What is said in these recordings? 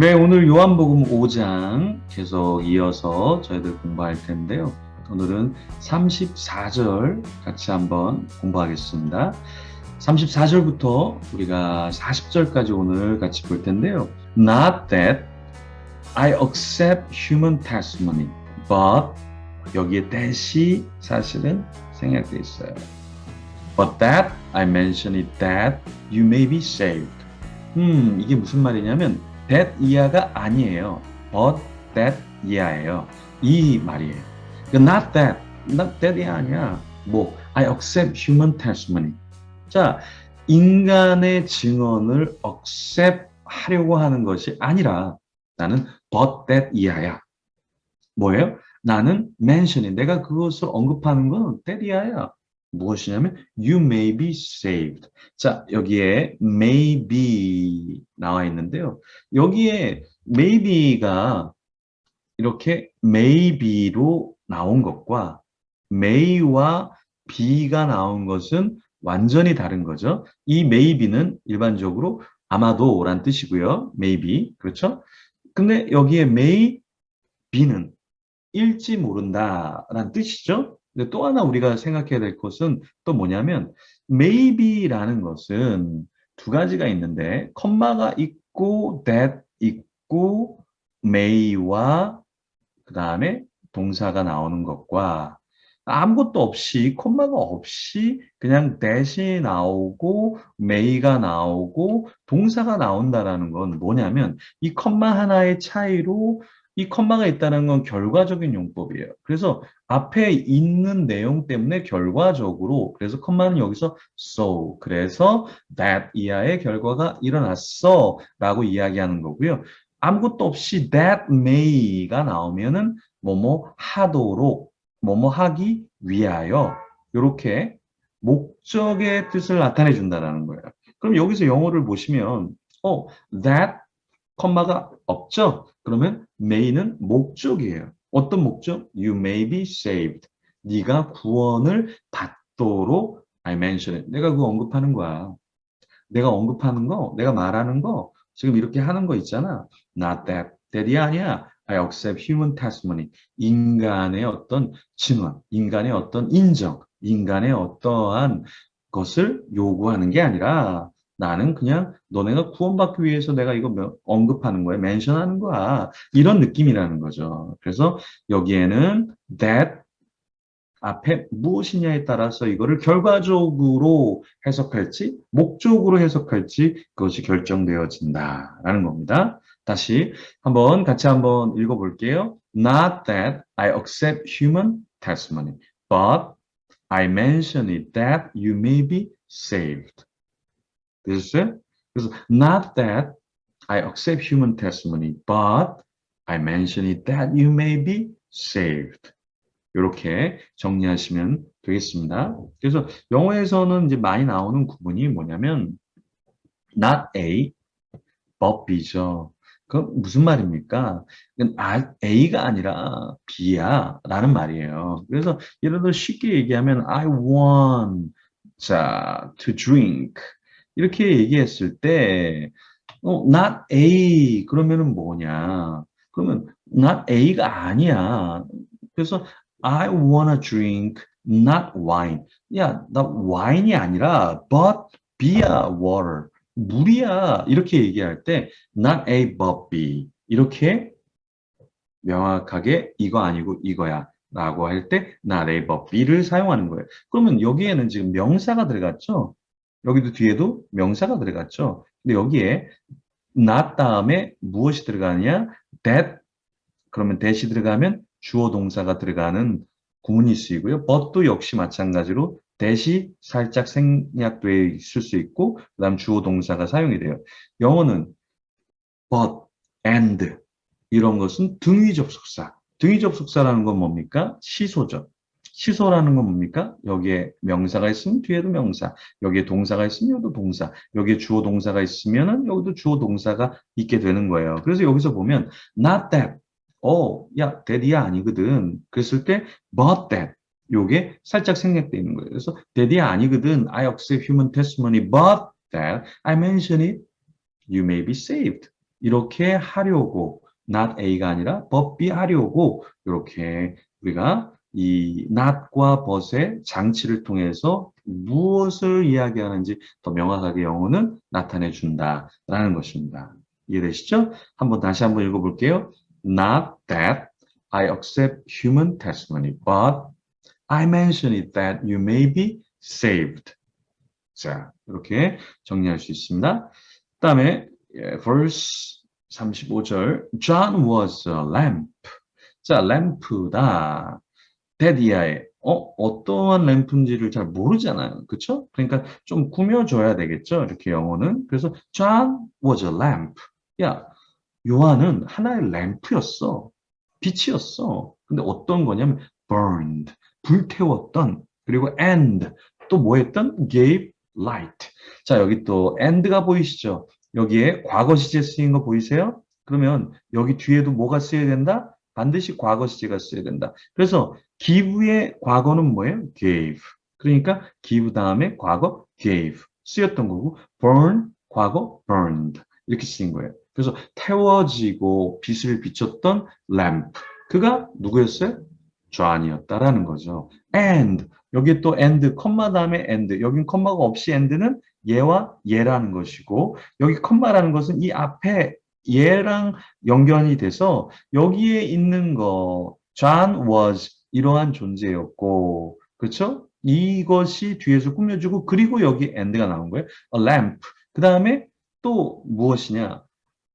네, 오늘 요한복음 5장 계속 이어서 저희들 공부할 텐데요. 오늘은 34절 같이 한번 공부하겠습니다. 34절부터 우리가 40절까지 오늘 같이 볼 텐데요. Not that I accept human testimony, but 여기에 that이 사실은 생략되어 있어요. But that I mention it that you may be saved. 이게 무슨 말이냐면 that 이하가 아니에요. But that 이하예요. 이 말이에요. Not that, not that이 아니야. I accept human testimony. 자, 인간의 증언을 accept 하려고 하는 것이 아니라 나는 but that 이하야. 뭐예요? 나는 mention이 내가 그것을 언급하는 건 that 이하야. 무엇이냐면 you may be saved. 자, 여기에 may be 나와 있는데요. 여기에 maybe가 이렇게 may be로 나온 것과 may와 be가 나온 것은 완전히 다른 거죠. 이 may be는 일반적으로 아마도란 뜻이고요. maybe. 그렇죠? 근데 여기에 may be는 일지 모른다라는 뜻이죠. 근데 또 하나 우리가 생각해야 될 것은 또 뭐냐면 maybe라는 것은 두 가지가 있는데 컴마가 있고 that 있고 may와 그 다음에 동사가 나오는 것과 아무것도 없이 콤마가 없이 그냥 that이 나오고 may가 나오고 동사가 나온다라는 건 뭐냐면 이 컴마 하나의 차이로 이 컴마가 있다는 건 결과적인 용법이에요. 그래서 앞에 있는 내용 때문에 결과적으로 그래서 컴마는 여기서 so 그래서 that 이하의 결과가 일어났어 라고 이야기하는 거고요. 아무것도 없이 that may가 나오면은 뭐뭐 하도록 뭐뭐 하기 위하여 이렇게 목적의 뜻을 나타내 준다라는 거예요. 그럼 여기서 영어를 보시면 that 컴마가 없죠? 그러면 may는 목적이에요. 어떤 목적? You may be saved. 네가 구원을 받도록 I mention it. 내가 그거 언급하는 거야. 내가 언급하는 거, 내가 말하는 거, 지금 이렇게 하는 거 있잖아. Not that. that이 아니야. I accept human testimony. 인간의 어떤 증언, 인간의 어떤 인정, 인간의 어떠한 것을 요구하는 게 아니라 나는 그냥 너네가 구원받기 위해서 내가 이거 언급하는 거야, 멘션하는 거야. 이런 느낌이라는 거죠. 그래서 여기에는 that 앞에 무엇이냐에 따라서 이거를 결과적으로 해석할지, 목적으로 해석할지 그것이 결정되어진다라는 겁니다. 다시 같이 한번 읽어볼게요. Not that I accept human testimony, but I mention it that you may be saved. 되셨어요? 그래서 not that I accept human testimony, but I mention it that you may be saved. 이렇게 정리하시면 되겠습니다. 그래서 영어에서는 이제 많이 나오는 구문이 뭐냐면 not A, but B죠. 그 무슨 말입니까? A가 아니라 B야 라는 말이에요. 그래서 예를 들어 쉽게 얘기하면 I want to drink 이렇게 얘기했을 때 not A 그러면은 뭐냐? 그러면 not A가 아니야. 그래서 I wanna drink not wine. 야, 나 와인이 아니라 but be야, water. 물이야. 이렇게 얘기할 때 not A but B. 이렇게 명확하게 이거 아니고 이거야. 라고 할 때 not A but B를 사용하는 거예요. 그러면 여기에는 지금 명사가 들어갔죠? 여기도 뒤에도 명사가 들어갔죠? 근데 여기에 not 다음에 무엇이 들어가느냐? that 그러면 that이 들어가면 주어 동사가 들어가는 구문이 쓰이고요. but도 역시 마찬가지로 that이 살짝 생략되어 있을 수 있고 그다음 주어 동사가 사용이 돼요. 영어는 but, and 이런 것은 등위 접속사. 등위 접속사라는 건 뭡니까? 시소죠. 시소라는 건 뭡니까? 여기에 명사가 있으면 뒤에도 명사, 여기에 동사가 있으면 여기도 동사, 여기에 주어 동사가 있으면은 여기도 주어 동사가 있게 되는 거예요. 그래서 여기서 보면 not that, 야, that이야 아니거든. 그랬을 때 but that, 요게 살짝 생략되어 있는 거예요. 그래서 that이야 아니거든. I accept human testimony, but that I mention it, you may be saved. 이렇게 하려고 not A가 아니라 but B 하려고 이렇게 우리가 이 not과 but의 장치를 통해서 무엇을 이야기하는지 더 명확하게 영어는 나타내 준다라는 것입니다. 이해되시죠? 다시 한번 읽어볼게요. Not that I accept human testimony, but I mention it that you may be saved. 자, 이렇게 정리할 수 있습니다. 그 다음에 verse 35절 John was a lamp. 자, 램프다. 데디아의 어떠한 램프인지를 잘 모르잖아요. 그쵸? 그러니까 좀 꾸며줘야 되겠죠? 이렇게 영어는. 그래서 John was a lamp. 야, 요한은 하나의 램프였어. 빛이었어. 근데 어떤 거냐면 burned, 불태웠던, 그리고 and, 또 뭐 했던? gave light. 자, 여기 또 and가 보이시죠? 여기에 과거 시제 쓰인 거 보이세요? 그러면 여기 뒤에도 뭐가 쓰여야 된다? 반드시 과거 시제가 쓰여야 된다. 그래서 give의 과거는 뭐예요? gave. 그러니까 give 다음에 과거 gave 쓰였던 거고 burn 과거 burned 이렇게 쓰인 거예요. 그래서 태워지고 빛을 비췄던 lamp. 그가 누구였어요? 존이었다라는 거죠. and 여기 또 and 컴마 다음에 and 여긴 컴마가 없이 and는 얘와 얘라는 것이고 여기 컴마라는 것은 이 앞에 얘랑 연결이 돼서 여기에 있는 거 John was 이러한 존재였고 그렇죠? 이것이 뒤에서 꾸며주고 그리고 여기 and가 나온 거예요. A lamp. 그 다음에 또 무엇이냐?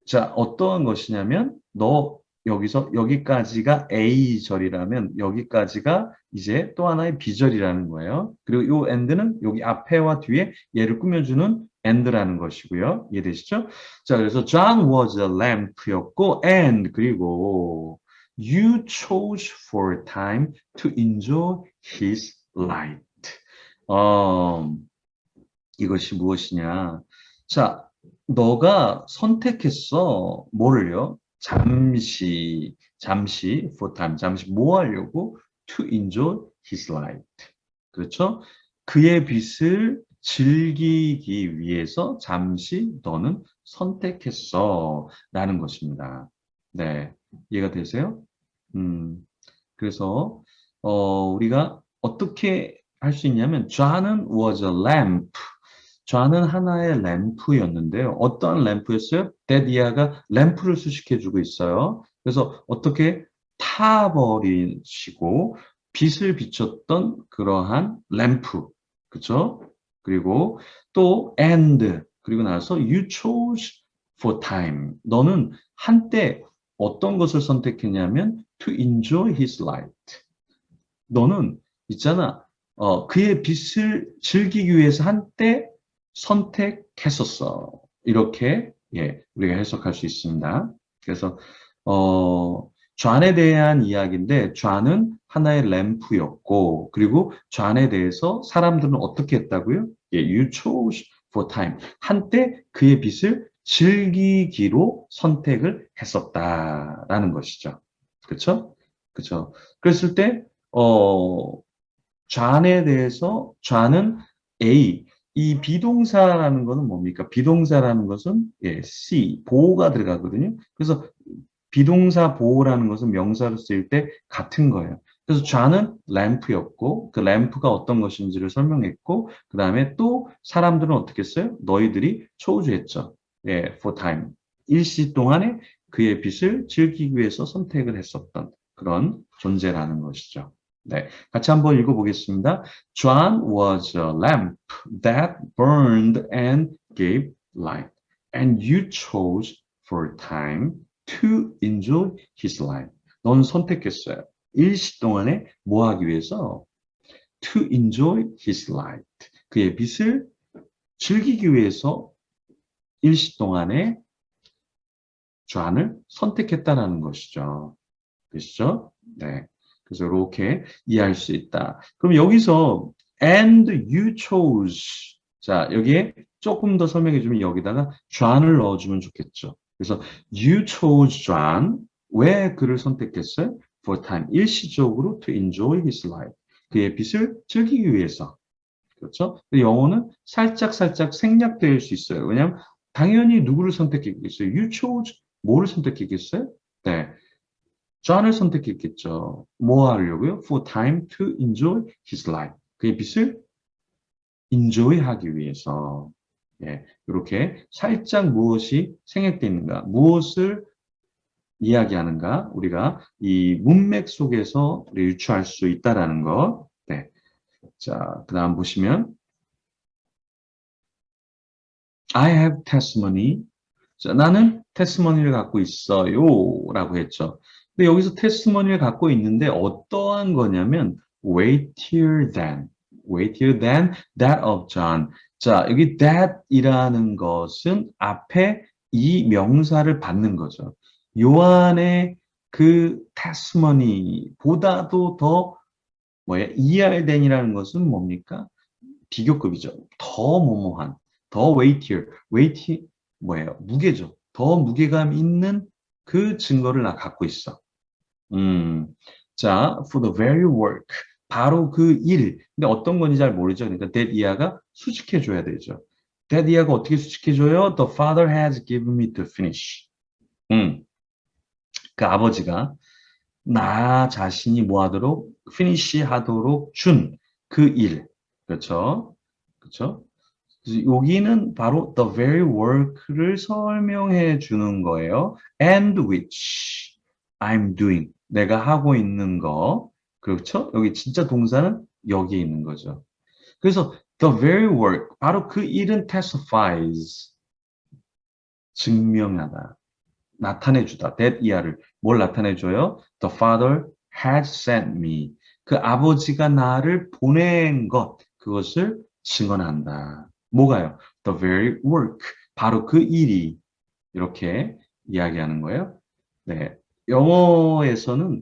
자, 어떠한 것이냐면 너 여기서 여기까지가 A절이라면 여기까지가 이제 또 하나의 B절이라는 거예요. 그리고 이 and는 여기 앞에와 뒤에 얘를 꾸며주는 and라는 것이고요. 이해되시죠? 자, 그래서 John was a lamp였고 and 그리고 you chose for a time to enjoy his light. 이것이 무엇이냐? 자, 너가 선택했어. 뭐를요? 잠시, for time, 잠시 뭐 하려고? To enjoy his light. 그렇죠? 그의 빛을 즐기기 위해서 잠시 너는 선택했어. 라는 것입니다. 네. 이해가 되세요? 그래서, 우리가 어떻게 할 수 있냐면, John은 was a lamp. 좌는 하나의 램프였는데요. 어떠한 램프였어요? 데디아가 램프를 수식해주고 있어요. 그래서 어떻게 타버리시고 빛을 비췄던 그러한 램프, 그죠? 그리고 또 and 그리고 나서 you chose for time. 너는 한때 어떤 것을 선택했냐면 to enjoy his light. 너는 있잖아. 그의 빛을 즐기기 위해서 한때 선택했었어. 이렇게 우리가 해석할 수 있습니다. 그래서 존에 대한 이야기인데 존은 하나의 램프였고 그리고 존에 대해서 사람들은 어떻게 했다고요? You chose for time. 한때 그의 빛을 즐기기로 선택을 했었다라는 것이죠. 그렇죠? 그렇죠. 그랬을 때 존에 대해서 존은 A 이 비동사라는 것은 뭡니까? 비동사라는 것은 C, 보호가 들어가거든요. 그래서 비동사 보호라는 것은 명사로 쓰일 때 같은 거예요. 그래서 좌는 램프였고 그 램프가 어떤 것인지를 설명했고 그 다음에 또 사람들은 어떻게 했어요? 너희들이 초우주했죠. for time. 일시 동안에 그의 빛을 즐기기 위해서 선택을 했었던 그런 존재라는 것이죠. 네, 같이 한번 읽어보겠습니다. John was a lamp that burned and gave light, and you chose for a time to enjoy his light. 넌 선택했어요. 일시 동안에 뭐 하기 위해서? To enjoy his light. 그의 빛을 즐기기 위해서 일시 동안에 John을 선택했다는 것이죠. 그렇죠? 네. 그래서 이렇게 이해할 수 있다. 그럼 여기서 and you chose. 자, 여기에 조금 더 설명해 주면 여기다가 John을 넣어주면 좋겠죠. 그래서 you chose John. 왜 그를 선택했어요? For time. 일시적으로 to enjoy his life. 그의 빛을 즐기기 위해서. 그렇죠? 영어는 살짝 생략될 수 있어요. 왜냐하면 당연히 누구를 선택했겠어요? You chose 뭐를 선택했겠어요? 네, John을 선택했겠죠. 뭐 하려고요? For time to enjoy his life. 그의 빛을 enjoy 하기 위해서. 예, 이렇게 살짝 무엇이 생략되어 있는가, 무엇을 이야기하는가, 우리가 이 문맥 속에서 유추할 수 있다라는 것. 네. 자, 그 다음 보시면, I have testimony. 자, 나는 테스머니를 갖고 있어요. 라고 했죠. 근데 여기서 테스머니를 갖고 있는데 어떠한 거냐면 weightier than, weightier than that of John. 자, 여기 that이라는 것은 앞에 이 명사를 받는 거죠. 요한의 그 테스머니보다도 더 뭐야? ER than이라는 것은 뭡니까? 비교급이죠. 더 뭐뭐한, 더 weightier, weighty 뭐예요? 무게죠. 더 무게감 있는 그 증거를 나 갖고 있어. 음, 자, for the very work, 바로 그 일. 근데 어떤 건지 잘 모르죠. 그러니까 that 이하가 수식해 줘야 되죠. that 이하가 어떻게 수식해 줘요? The father has given me to finish. 그 아버지가 나 자신이 뭐 하도록 finish 하도록 준 그 일. 그렇죠? 그렇죠? 그래서 여기는 바로 the very work를 설명해 주는 거예요. And which I'm doing. 내가 하고 있는 거. 그렇죠? 여기 진짜 동사는 여기에 있는 거죠. 그래서 the very work, 바로 그 일은 testifies. 증명하다. 나타내주다. that 이하를 뭘 나타내줘요? The Father has sent me. 그 아버지가 나를 보낸 것, 그것을 증언한다. 뭐가요? The very work. 바로 그 일이 이렇게 이야기하는 거예요. 네. 영어에서는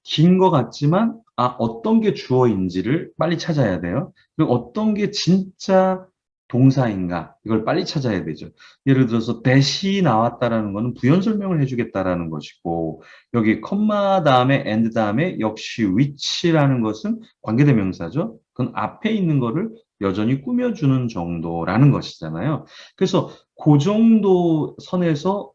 긴 것 같지만 어떤 게 주어인지를 빨리 찾아야 돼요. 그리고 어떤 게 진짜 동사인가 이걸 빨리 찾아야 되죠. 예를 들어서 that이 나왔다라는 거는 부연 설명을 해주겠다라는 것이고 여기 컴마 다음에 and 다음에 역시 which라는 것은 관계대명사죠. 그건 앞에 있는 거를 여전히 꾸며주는 정도라는 것이잖아요. 그래서 그 정도 선에서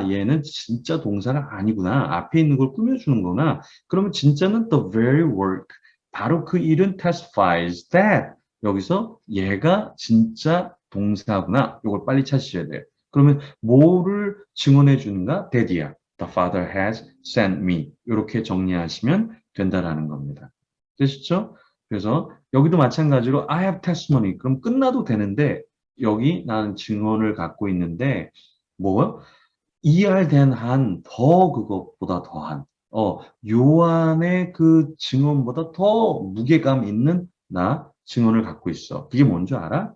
얘는 진짜 동사가 아니구나. 앞에 있는 걸 꾸며주는구나. 그러면 진짜는 the very work. 바로 그 일은 testifies that. 여기서 얘가 진짜 동사구나. 이걸 빨리 찾으셔야 돼요. 그러면 뭐를 증언해 주는가? Daddy야. The father has sent me. 이렇게 정리하시면 된다라는 겁니다. 되시죠? 그래서 여기도 마찬가지로 I have testimony. 그럼 끝나도 되는데 여기 나는 증언을 갖고 있는데 뭐? ER 한, 더 그것보다 더한, 요한의 그 증언보다 더 무게감 있는 나 증언을 갖고 있어. 그게 뭔지 알아?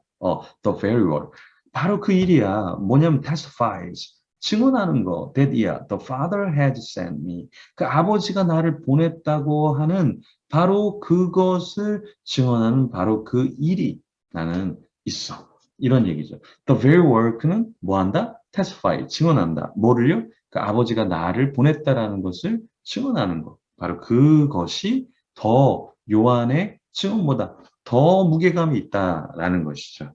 the very word. 바로 그 일이야. 뭐냐면 testifies. 증언하는 거, that이야. The Father had sent me. 그 아버지가 나를 보냈다고 하는 바로 그것을 증언하는 바로 그 일이 나는 있어. 이런 얘기죠. The very work는 뭐 한다? testify, 증언한다. 뭐를요? 그 아버지가 나를 보냈다라는 것을 증언하는 것. 바로 그것이 더 요한의 증언보다 더 무게감이 있다라는 것이죠.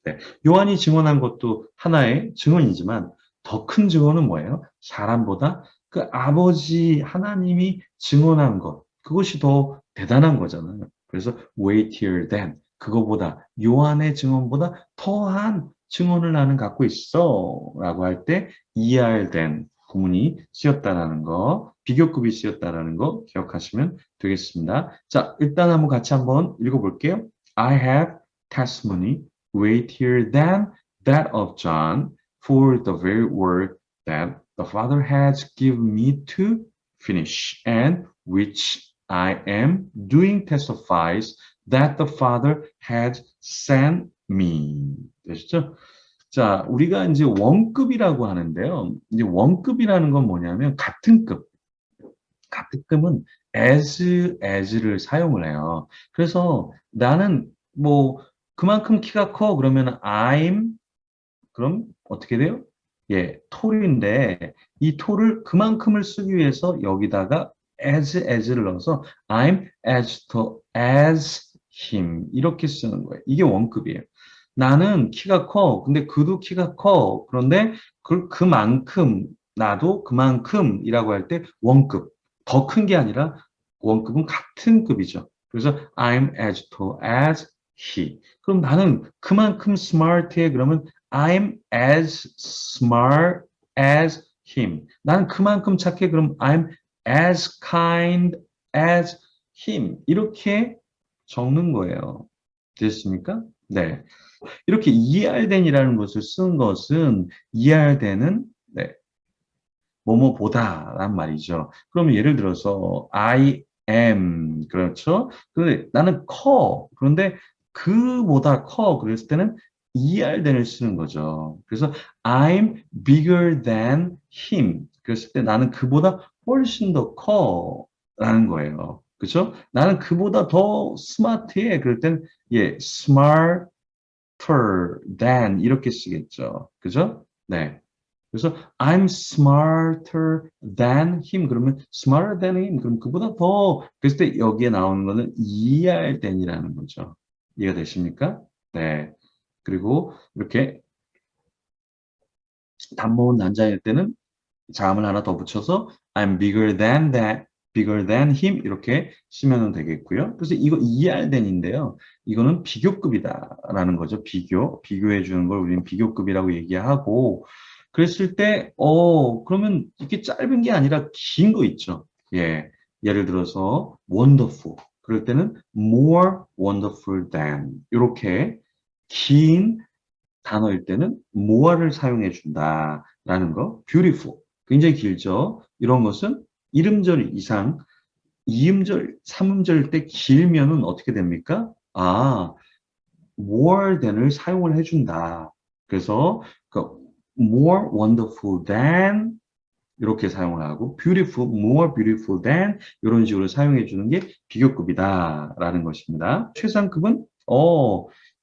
네. 요한이 증언한 것도 하나의 증언이지만 더 큰 증언은 뭐예요? 사람보다 그 아버지 하나님이 증언한 것. 그것이 더 대단한 거잖아요. 그래서 weightier than 그거보다 요한의 증언보다 더한 증언을 나는 갖고 있어 라고 할 때 ER than 구문이 쓰였다라는 거, 비교급이 쓰였다라는 거 기억하시면 되겠습니다. 자, 일단 한번 같이 한번 읽어볼게요. I have testimony weightier than that of John for the very work that the Father has given me to finish and which I am doing testifies that the Father has sent me. 되시죠? 자, 우리가 이제 원급이라고 하는데요. 이제 원급이라는 건 뭐냐면 같은 급. 같은 급은 as를 사용을 해요. 그래서 나는 뭐 그만큼 키가 커 그러면 I'm 그럼 어떻게 돼요? 예, 톨인데 이 톨을 그만큼을 쓰기 위해서 여기다가 as를 넣어서 I'm as him 이렇게 쓰는 거예요. 이게 원급이에요. 나는 키가 커. 근데 그도 키가 커. 그런데 그만큼, 나도 그만큼이라고 할 때 원급. 더 큰 게 아니라 원급은 같은 급이죠. 그래서 I'm as tall as he. 그럼 나는 그만큼 smart해. 그러면 I'm as smart as him. 나는 그만큼 착해. 그럼 I'm as kind as him. 이렇게 적는 거예요. 됐습니까? 네. 이렇게 ERthen이라는 것을 쓴 것은 ERthen은 네, 뭐뭐보다란 말이죠. 그러면 예를 들어서 I am 그렇죠? 근데 나는 커. 그런데 그보다 커. 그랬을 때는 ERthen을 쓰는 거죠. 그래서 I'm bigger than him. 그랬을 때 나는 그보다 훨씬 더 커라는 거예요. 그렇죠? 나는 그보다 더 스마트해. 그럴 땐 예, smarter than 이렇게 쓰겠죠. 그죠? 네. 그래서 I'm smarter than him. 그러면 smarter than him. 그럼 그보다 더. 그랬을 때 여기에 나오는 거는 이해할 땐이라는 거죠. 이해가 되십니까? 네. 그리고 이렇게 단모음 난자일 때는 자음을 하나 더 붙여서 I'm bigger than that, bigger than him 이렇게 쓰면 되겠고요. 그래서 이거 ER than인데요. 이거는 비교급이다라는 거죠. 비교해 주는 걸 우리는 비교급이라고 얘기하고 그랬을 때 그러면 이렇게 짧은 게 아니라 긴 거 있죠. 예. 예를 들어서 wonderful. 그럴 때는 more wonderful than 이렇게 긴 단어일 때는 more를 사용해 준다라는 거. beautiful. 굉장히 길죠. 이런 것은 이음절 이상, 이음절, 삼음절 때 길면은 어떻게 됩니까? more than을 사용을 해준다. 그래서 그 more wonderful than 이렇게 사용을 하고 beautiful, more beautiful than 이런 식으로 사용해 주는 게 비교급이다라는 것입니다. 최상급은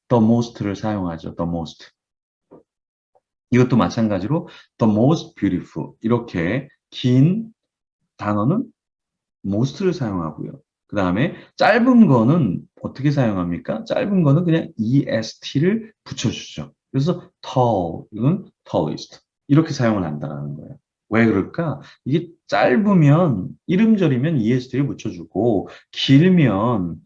the most를 사용하죠. the most. 이것도 마찬가지로 the most beautiful 이렇게 긴 단어는 most를 사용하고요. 그 다음에 짧은 거는 어떻게 사용합니까? 짧은 거는 그냥 est를 붙여주죠. 그래서 tall, 이건 tallest 이렇게 사용을 한다는 거예요. 왜 그럴까? 이게 짧으면 이름절이면 est를 붙여주고 길면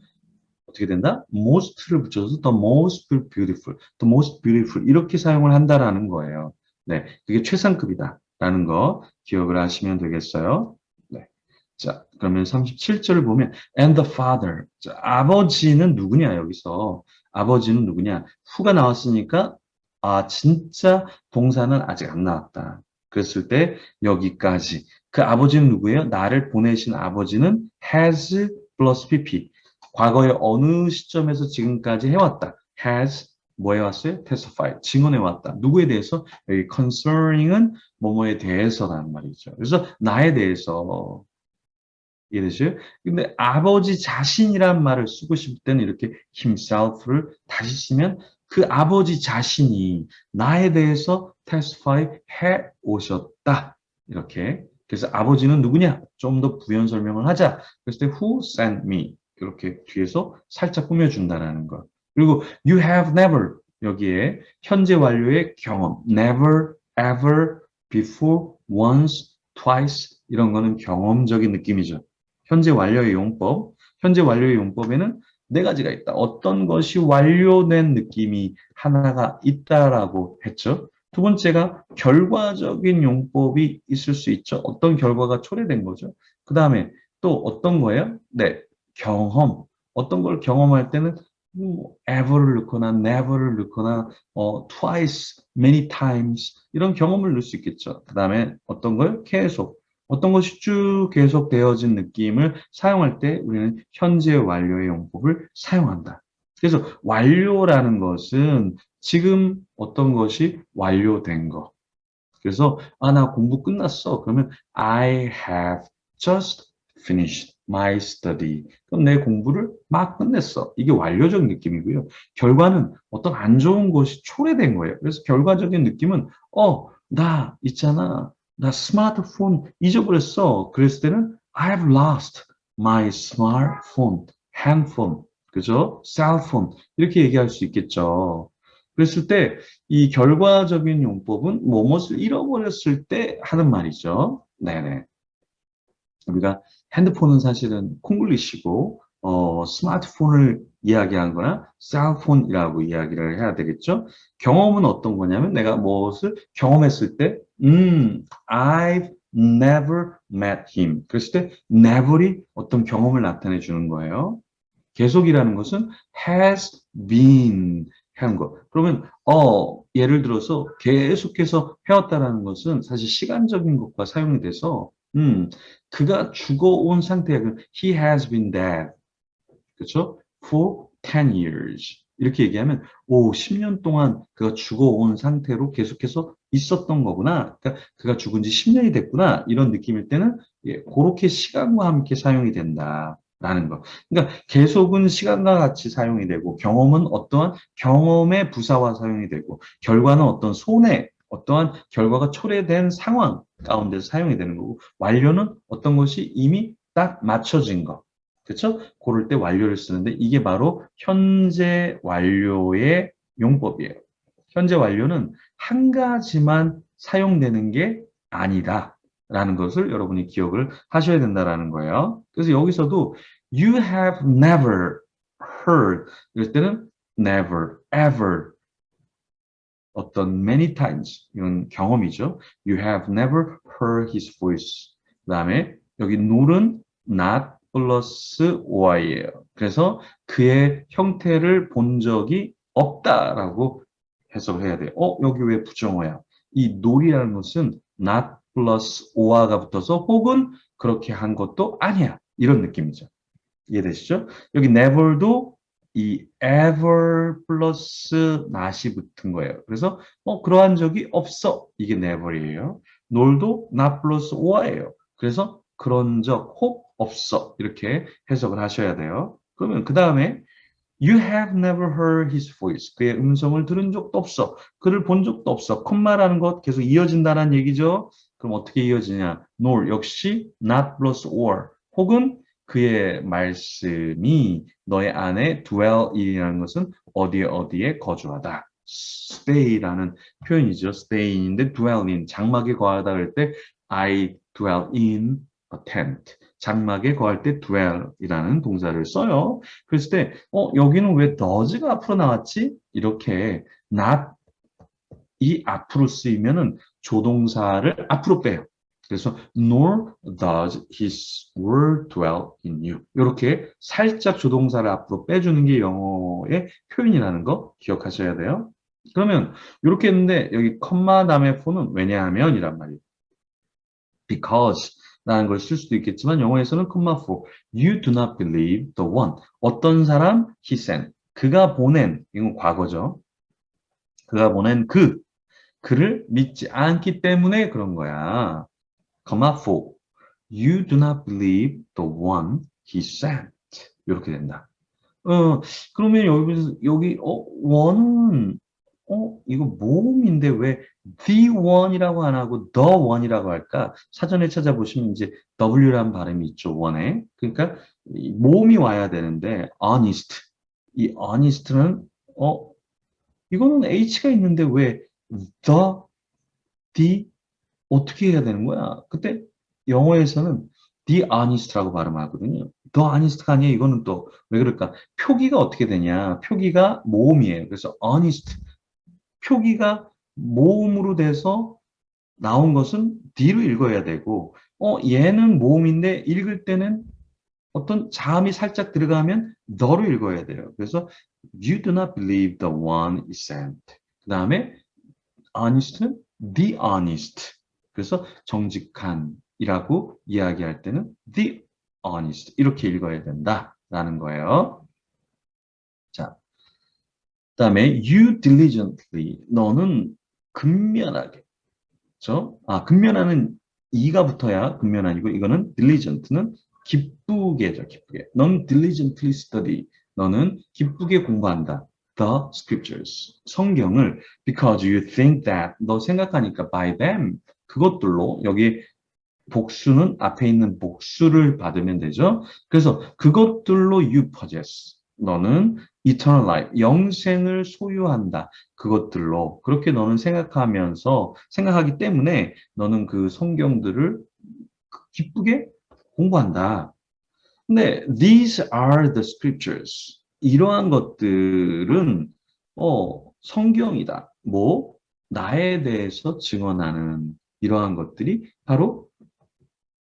어떻게 된다? most를 붙여서 the most beautiful, the most beautiful 이렇게 사용을 한다라는 거예요. 네, 그게 최상급이다라는 거 기억을 하시면 되겠어요. 네. 자, 그러면 37절을 보면 and the father. 자, 아버지는 누구냐 여기서 아버지는 누구냐? 후가 나왔으니까 진짜 동사는 아직 안 나왔다. 그랬을 때 여기까지 그 아버지는 누구예요? 나를 보내신 아버지는 has plus pp. 과거의 어느 시점에서 지금까지 해왔다. has 뭐 해왔어요? testify. 증언해왔다. 누구에 대해서? 여기 concerning은 뭐뭐에 대해서라는 말이죠. 그래서 나에 대해서 이해되죠? 근데 아버지 자신이란 말을 쓰고 싶을 때는 이렇게 himself를 다시 쓰면 그 아버지 자신이 나에 대해서 testify 해 오셨다. 이렇게. 그래서 아버지는 누구냐? 좀 더 부연 설명을 하자. 그랬을 때 who sent me? 이렇게 뒤에서 살짝 꾸며준다라는 것. 그리고 you have never 여기에 현재 완료의 경험 never, ever, before, once, twice 이런 거는 경험적인 느낌이죠. 현재 완료의 용법. 현재 완료의 용법에는 네 가지가 있다. 어떤 것이 완료된 느낌이 하나가 있다라고 했죠. 두 번째가 결과적인 용법이 있을 수 있죠. 어떤 결과가 초래된 거죠. 그 다음에 또 어떤 거예요? 네, 경험. 어떤 걸 경험할 때는 ever를 넣거나 never를 넣거나 twice, many times 이런 경험을 넣을 수 있겠죠. 그 다음에 어떤 걸 계속 어떤 것이 쭉 계속되어진 느낌을 사용할 때 우리는 현재 완료의 용법을 사용한다. 그래서 완료라는 것은 지금 어떤 것이 완료된 거. 그래서 나 공부 끝났어. 그러면 I have just finished my study. 그럼 내 공부를 막 끝냈어. 이게 완료적 느낌이고요. 결과는 어떤 안 좋은 것이 초래된 거예요. 그래서 결과적인 느낌은 나 있잖아. 나 스마트폰 잊어버렸어. 그랬을 때는 I've lost my smartphone, handphone, 그죠? cellphone 이렇게 얘기할 수 있겠죠. 그랬을 때 이 결과적인 용법은 뭐뭇을 잃어버렸을 때 하는 말이죠. 네네. 우리가 핸드폰은 사실은 콩글리시고 스마트폰을 이야기한 거나 셀폰이라고 이야기를 해야 되겠죠. 경험은 어떤 거냐면 내가 무엇을 경험했을 때 I've never met him. 그랬을 때 never이 어떤 경험을 나타내 주는 거예요. 계속이라는 것은 has been 한 것. 그러면 예를 들어서 계속해서 해왔다라는 것은 사실 시간적인 것과 사용이 돼서 그가 죽어온 상태야. He has been dead. 그렇죠? For 10 years. 이렇게 얘기하면 10년 동안 그가 죽어온 상태로 계속해서 있었던 거구나. 그러니까 그가 죽은 지 10년이 됐구나. 이런 느낌일 때는 그렇게 시간과 함께 사용이 된다라는 거. 그러니까 계속은 시간과 같이 사용이 되고 경험은 어떠한 경험의 부사와 사용이 되고 결과는 어떤 손해, 어떠한 결과가 초래된 상황 가운데서 사용이 되는 거고 완료는 어떤 것이 이미 딱 맞춰진 것. 그렇죠? 그럴 때 완료를 쓰는데 이게 바로 현재 완료의 용법이에요. 현재 완료는 한 가지만 사용되는 게 아니다라는 것을 여러분이 기억을 하셔야 된다라는 거예요. 그래서 여기서도 you have never heard 이럴 때는 never, ever 어떤 many times 이런 경험이죠. You have never heard his voice. 그다음에 여기 not은 not 플러스 y예요. 그래서 그의 형태를 본 적이 없다라고 해석을 해야 돼요. 여기 왜 부정어야? 이 not이라는 것은 not 플러스 or가 붙어서 혹은 그렇게 한 것도 아니야. 이런 느낌이죠. 이해되시죠? 여기 never도 이 ever 플러스 not이 붙은 거예요. 그래서 그러한 적이 없어. 이게 never이에요. nol도 not 플러스 or예요. 그래서 그런 적 혹 없어. 이렇게 해석을 하셔야 돼요. 그러면 그 다음에 You have never heard his voice. 그의 음성을 들은 적도 없어. 그를 본 적도 없어. 콤마라는 것 계속 이어진다는 얘기죠. 그럼 어떻게 이어지냐? nor 역시 not plus or 혹은 그의 말씀이 너의 안에 dwell이라는 것은 어디에 어디에 거주하다. stay라는 표현이죠. stay인데 dwell in 장막에 거하다 할 때 I dwell in a tent. 장막에 거할 때 dwell이라는 동사를 써요. 그랬을 때, 여기는 왜 does가 앞으로 나왔지? 이렇게 not이 앞으로 쓰이면은 조동사를 앞으로 빼요. 그래서 nor does his word dwell in you. 이렇게 살짝 조동사를 앞으로 빼주는 게 영어의 표현이라는 거 기억하셔야 돼요. 그러면 이렇게 했는데 여기 컴마 다음에 for는 왜냐하면 이란 말이에요. because 라는 걸 쓸 수도 있겠지만 영어에서는 comma for you do not believe the one 어떤 사람 he sent 그가 보낸 이건 과거죠. 그가 보낸 그를 믿지 않기 때문에 그런 거야. comma for you do not believe the one he sent 이렇게 된다. 그러면 여기 원은 이거 모음인데 왜 the one이라고 안 하고 the one이라고 할까? 사전에 찾아보시면 이제 W라는 발음이 있죠, one에. 그러니까 이 모음이 와야 되는데 honest. 이 honest는 이거는 H가 있는데 왜 the, the 어떻게 해야 되는 거야? 그때 영어에서는 the honest라고 발음하거든요. the honest가 아니에요. 이거는 또 왜 그럴까? 표기가 어떻게 되냐? 표기가 모음이에요. 그래서 honest 표기가 모음으로 돼서 나온 것은 D로 읽어야 되고, 얘는 모음인데 읽을 때는 어떤 자음이 살짝 들어가면 너로 읽어야 돼요. 그래서 you do not believe the one is sent. 그 다음에 honest는 the honest. 그래서 정직한이라고 이야기할 때는 the honest 이렇게 읽어야 된다라는 거예요. 자, 그다음에 you diligently 너는 근면하게 그렇죠? 근면하는 이가 붙어야 근면한이고 이거는 diligent는 기쁘게죠, 기쁘게. 넌 diligently study. 너는 기쁘게 공부한다. The scriptures. 성경을 because you think that 너 생각하니까 by them 그것들로 여기 복수는 앞에 있는 복수를 받으면 되죠. 그래서 그것들로 you possess. 너는 eternal life, 영생을 소유한다. 그것들로 그렇게 너는 생각하기 때문에 너는 그 성경들을 기쁘게 공부한다. 근데 these are the scriptures. 이러한 것들은 성경이다. 뭐 나에 대해서 증언하는 이러한 것들이 바로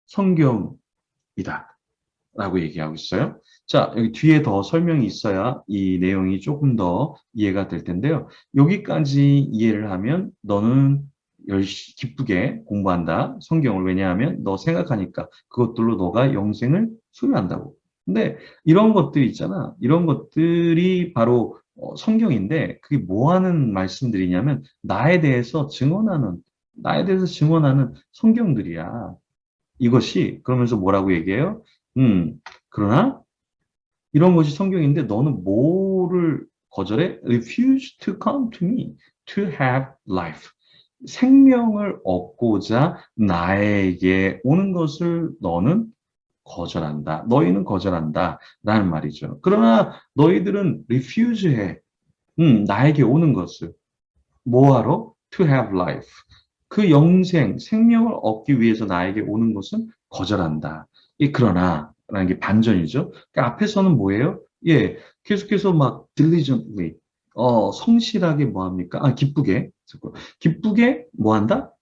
성경이다. 라고 얘기하고 있어요. 자, 여기 뒤에 더 설명이 있어야 이 내용이 조금 더 이해가 될 텐데요. 여기까지 이해를 하면 너는 기쁘게 공부한다. 성경을. 왜냐하면 너 생각하니까 그것들로 너가 영생을 소유한다고. 근데 이런 것들이 있잖아. 이런 것들이 바로 성경인데 그게 뭐 하는 말씀들이냐면 나에 대해서 증언하는 성경들이야. 이것이 그러면서 뭐라고 얘기해요? 그러나 이런 것이 성경인데 너는 뭐를 거절해? Refuse to come to me to have life. 생명을 얻고자 나에게 오는 것을 너는 거절한다. 너희는 거절한다. 라는 말이죠. 그러나 너희들은 refuse 해. 나에게 오는 것을. 뭐하러? To have life. 그 생명을 얻기 위해서 나에게 오는 것은 거절한다. 그러나, 라는 게 반전이죠. 그러니까 앞에서는 뭐예요? 예, 계속해서 막 diligently, 성실하게 뭐 합니까? 기쁘게. 기쁘게 뭐 한다?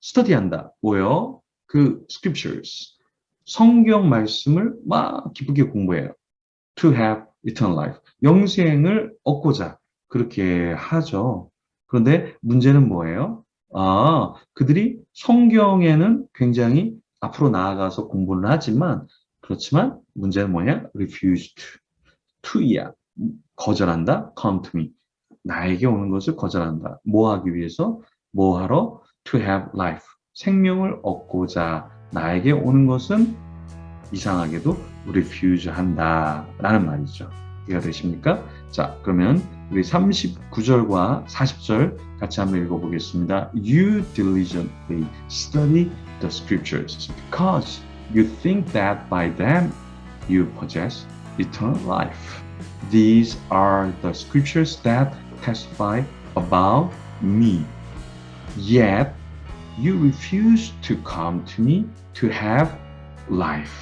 study한다. 뭐요? 그 scriptures. 성경 말씀을 막 기쁘게 공부해요. To have eternal life. 영생을 얻고자 그렇게 하죠. 그런데 문제는 뭐예요? 그들이 성경에는 굉장히 앞으로 나아가서 공부를 하지만 그렇지만 문제는 뭐냐? refused to야. 거절한다. come to me. 나에게 오는 것을 거절한다. 뭐 하기 위해서? 뭐 하러? to have life. 생명을 얻고자 나에게 오는 것은 이상하게도 refuse 한다라는 말이죠. 이해가 되십니까? 자, 그러면 우리 39절과 40절 같이 한번 읽어보겠습니다. You diligently study the scriptures because you think that by them you possess eternal life. These are the scriptures that testify about me. Yet you refuse to come to me to have life.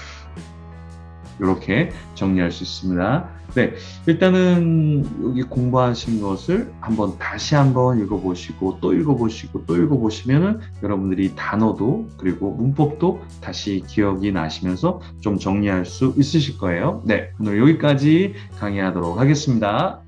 이렇게 정리할 수 있습니다. 네, 일단은 여기 공부하신 것을 다시 한번 읽어보시고 또 읽어보시고 또 읽어보시면은 여러분들이 단어도 그리고 문법도 다시 기억이 나시면서 좀 정리할 수 있으실 거예요. 네, 오늘 여기까지 강의하도록 하겠습니다.